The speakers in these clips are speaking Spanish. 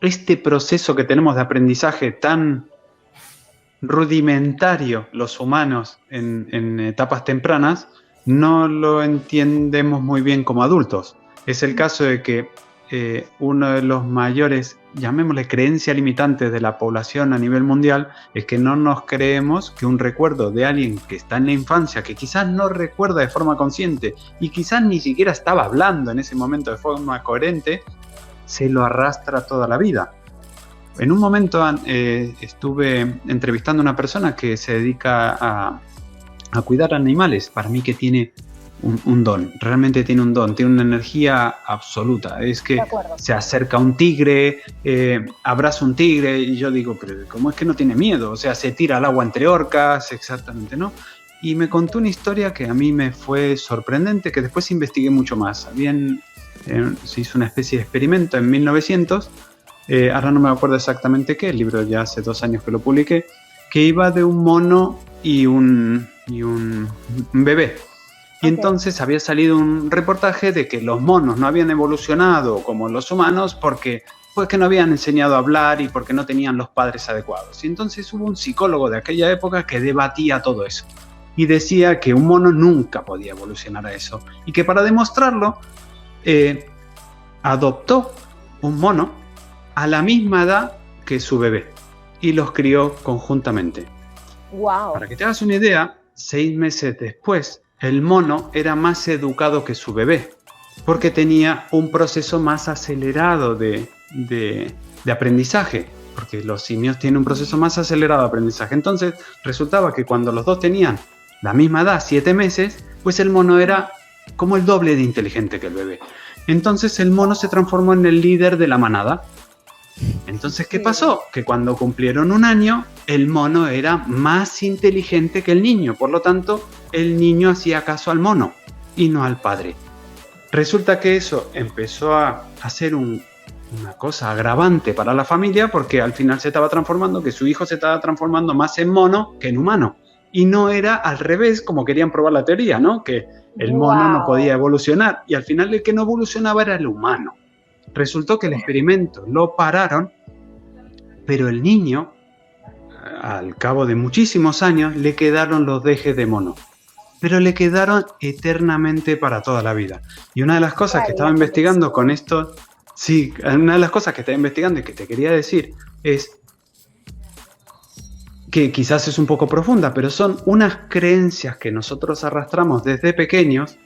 este proceso que tenemos de aprendizaje tan rudimentario los humanos en etapas tempranas, no lo entendemos muy bien como adultos. Es el caso de que uno de los mayores, llamémosle creencias limitantes de la población a nivel mundial, es que no nos creemos que un recuerdo de alguien que está en la infancia, que quizás no recuerda de forma consciente y quizás ni siquiera estaba hablando en ese momento de forma coherente, se lo arrastra toda la vida. En un momento estuve entrevistando a una persona que se dedica a cuidar animales. Para mí que tiene un don, realmente tiene un don, tiene una energía absoluta. Es que se acerca a un tigre, abraza un tigre y yo digo, pero ¿cómo es que no tiene miedo? O sea, se tira al agua entre orcas, exactamente, ¿no? Y me contó una historia que a mí me fue sorprendente, que después investigué mucho más. Se hizo una especie de experimento en 1900. Ahora no me acuerdo exactamente qué, el libro ya hace 2 años que lo publiqué, que iba de un mono y un bebé. Y entonces había salido un reportaje de que los monos no habían evolucionado como los humanos porque pues que no habían enseñado a hablar y porque no tenían los padres adecuados. Y entonces hubo un psicólogo de aquella época que debatía todo eso y decía que un mono nunca podía evolucionar a eso y que para demostrarlo adoptó un mono a la misma edad que su bebé y los crió conjuntamente. Wow. Para que te hagas una idea, 6 meses después, el mono era más educado que su bebé, porque tenía un proceso más acelerado de aprendizaje, porque los simios tienen un proceso más acelerado de aprendizaje. Entonces, resultaba que cuando los dos tenían la misma edad, 7 meses, pues el mono era como el doble de inteligente que el bebé. Entonces, el mono se transformó en el líder de la manada. Entonces, ¿qué pasó? Que cuando cumplieron 1 año, el mono era más inteligente que el niño. Por lo tanto, el niño hacía caso al mono y no al padre. Resulta que eso empezó a ser una cosa agravante para la familia porque al final se estaba transformando, que su hijo se estaba transformando más en mono que en humano. Y no era al revés como querían probar la teoría, ¿no? Que el mono no podía evolucionar y al final el que no evolucionaba era el humano. Resultó que el experimento lo pararon, pero el niño, al cabo de muchísimos años, le quedaron los dejes de mono. Pero le quedaron eternamente para toda la vida. Y una de las cosas que estaba investigando con esto, sí, una de las cosas que estaba investigando y que te quería decir es que quizás es un poco profunda, pero son unas creencias que nosotros arrastramos desde pequeños.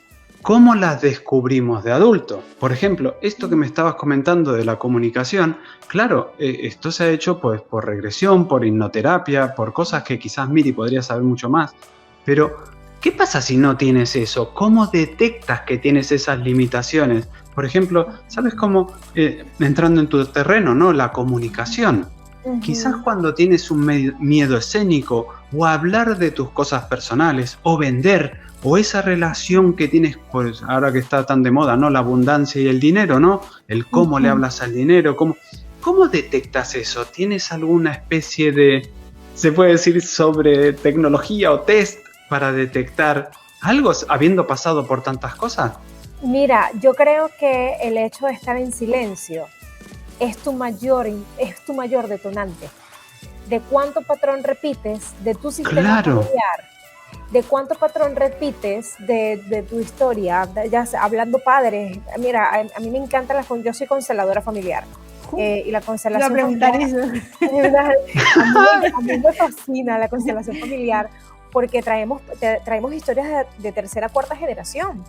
¿Cómo las descubrimos de adulto? Por ejemplo, esto que me estabas comentando de la comunicación, claro, esto se ha hecho pues, por regresión, por hipnoterapia, por cosas que quizás Miri podría saber mucho más. Pero, ¿qué pasa si no tienes eso? ¿Cómo detectas que tienes esas limitaciones? Por ejemplo, ¿sabes cómo, entrando en tu terreno, ¿no? La comunicación. Quizás cuando tienes un miedo escénico o hablar de tus cosas personales o vender o esa relación que tienes, pues ahora que está tan de moda, ¿no? La abundancia y el dinero, ¿no? El cómo le hablas al dinero, ¿cómo detectas eso? ¿Tienes alguna especie de, se puede decir, sobre tecnología o test para detectar algo habiendo pasado por tantas cosas? Mira, yo creo que el hecho de estar en silencio es tu mayor detonante. De cuánto patrón repites de tu sistema familiar, de cuánto patrón repites de tu historia, ya sea, hablando padres. Mira, a mí me encanta yo soy consteladora familiar. Y la constelación familiar, a mí me fascina la constelación familiar porque traemos historias de tercera, cuarta generación.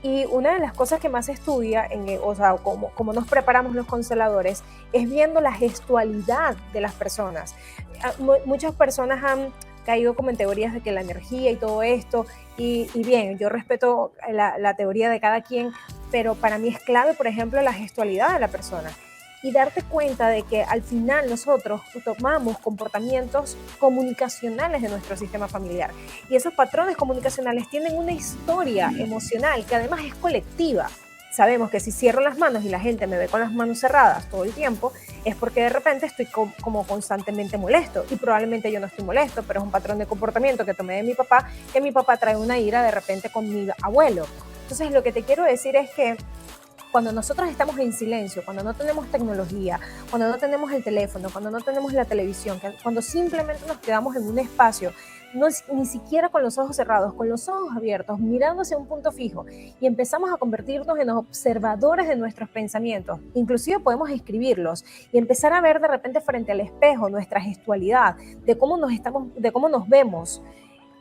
Y una de las cosas que más se estudia, o sea, como nos preparamos los consteladores, es viendo la gestualidad de las personas. Muchas personas han caído como en teorías de que la energía y todo esto, y bien, yo respeto la teoría de cada quien, pero para mí es clave, por ejemplo, la gestualidad de la persona. Y darte cuenta de que al final nosotros tomamos comportamientos comunicacionales de nuestro sistema familiar. Y esos patrones comunicacionales tienen una historia emocional que además es colectiva. Sabemos que si cierro las manos y la gente me ve con las manos cerradas todo el tiempo, es porque de repente estoy como constantemente molesto. Y probablemente yo no estoy molesto, pero es un patrón de comportamiento que tomé de mi papá, que mi papá trae una ira de repente con mi abuelo. Entonces lo que te quiero decir es que cuando nosotros estamos en silencio, cuando no tenemos tecnología, cuando no tenemos el teléfono, cuando no tenemos la televisión, cuando simplemente nos quedamos en un espacio, ni siquiera con los ojos cerrados, con los ojos abiertos, mirando hacia un punto fijo, y empezamos a convertirnos en observadores de nuestros pensamientos, inclusive podemos escribirlos y empezar a ver de repente frente al espejo nuestra gestualidad, de cómo nos vemos.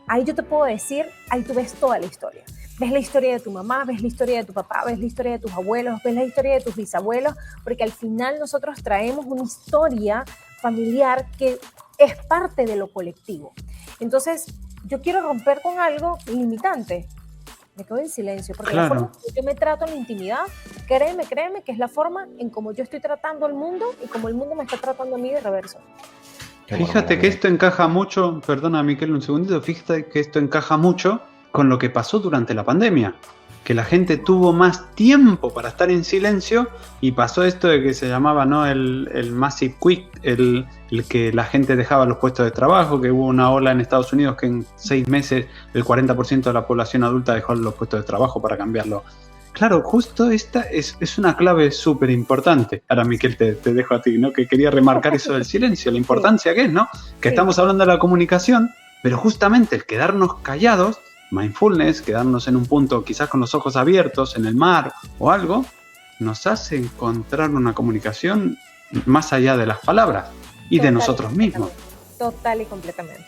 Ahí yo te puedo decir, ahí tú ves toda la historia. Ves la historia de tu mamá, ves la historia de tu papá, ves la historia de tus abuelos, ves la historia de tus bisabuelos, porque al final nosotros traemos una historia familiar que es parte de lo colectivo. Entonces, yo quiero romper con algo limitante. Me quedo en silencio, porque la forma en que yo me trato en la intimidad, créeme, que es la forma en cómo yo estoy tratando al mundo y como el mundo me está tratando a mí de reverso. Fíjate que esto encaja mucho, perdona Miquel un segundito, fíjate que esto encaja mucho con lo que pasó durante la pandemia, que la gente tuvo más tiempo para estar en silencio y pasó esto de que se llamaba, ¿no?, el massive quit, el que la gente dejaba los puestos de trabajo, que hubo una ola en Estados Unidos que en 6 meses el 40% de la población adulta dejó los puestos de trabajo para cambiarlo. Claro, justo esta es una clave súper importante. Ahora, Miquel, te dejo a ti, ¿no? Que quería remarcar eso del silencio, la importancia que es, ¿no? Que estamos hablando de la comunicación, pero justamente el quedarnos callados, mindfulness, quedarnos en un punto quizás con los ojos abiertos, en el mar o algo, nos hace encontrar una comunicación más allá de las palabras y de nosotros mismos. Total y completamente.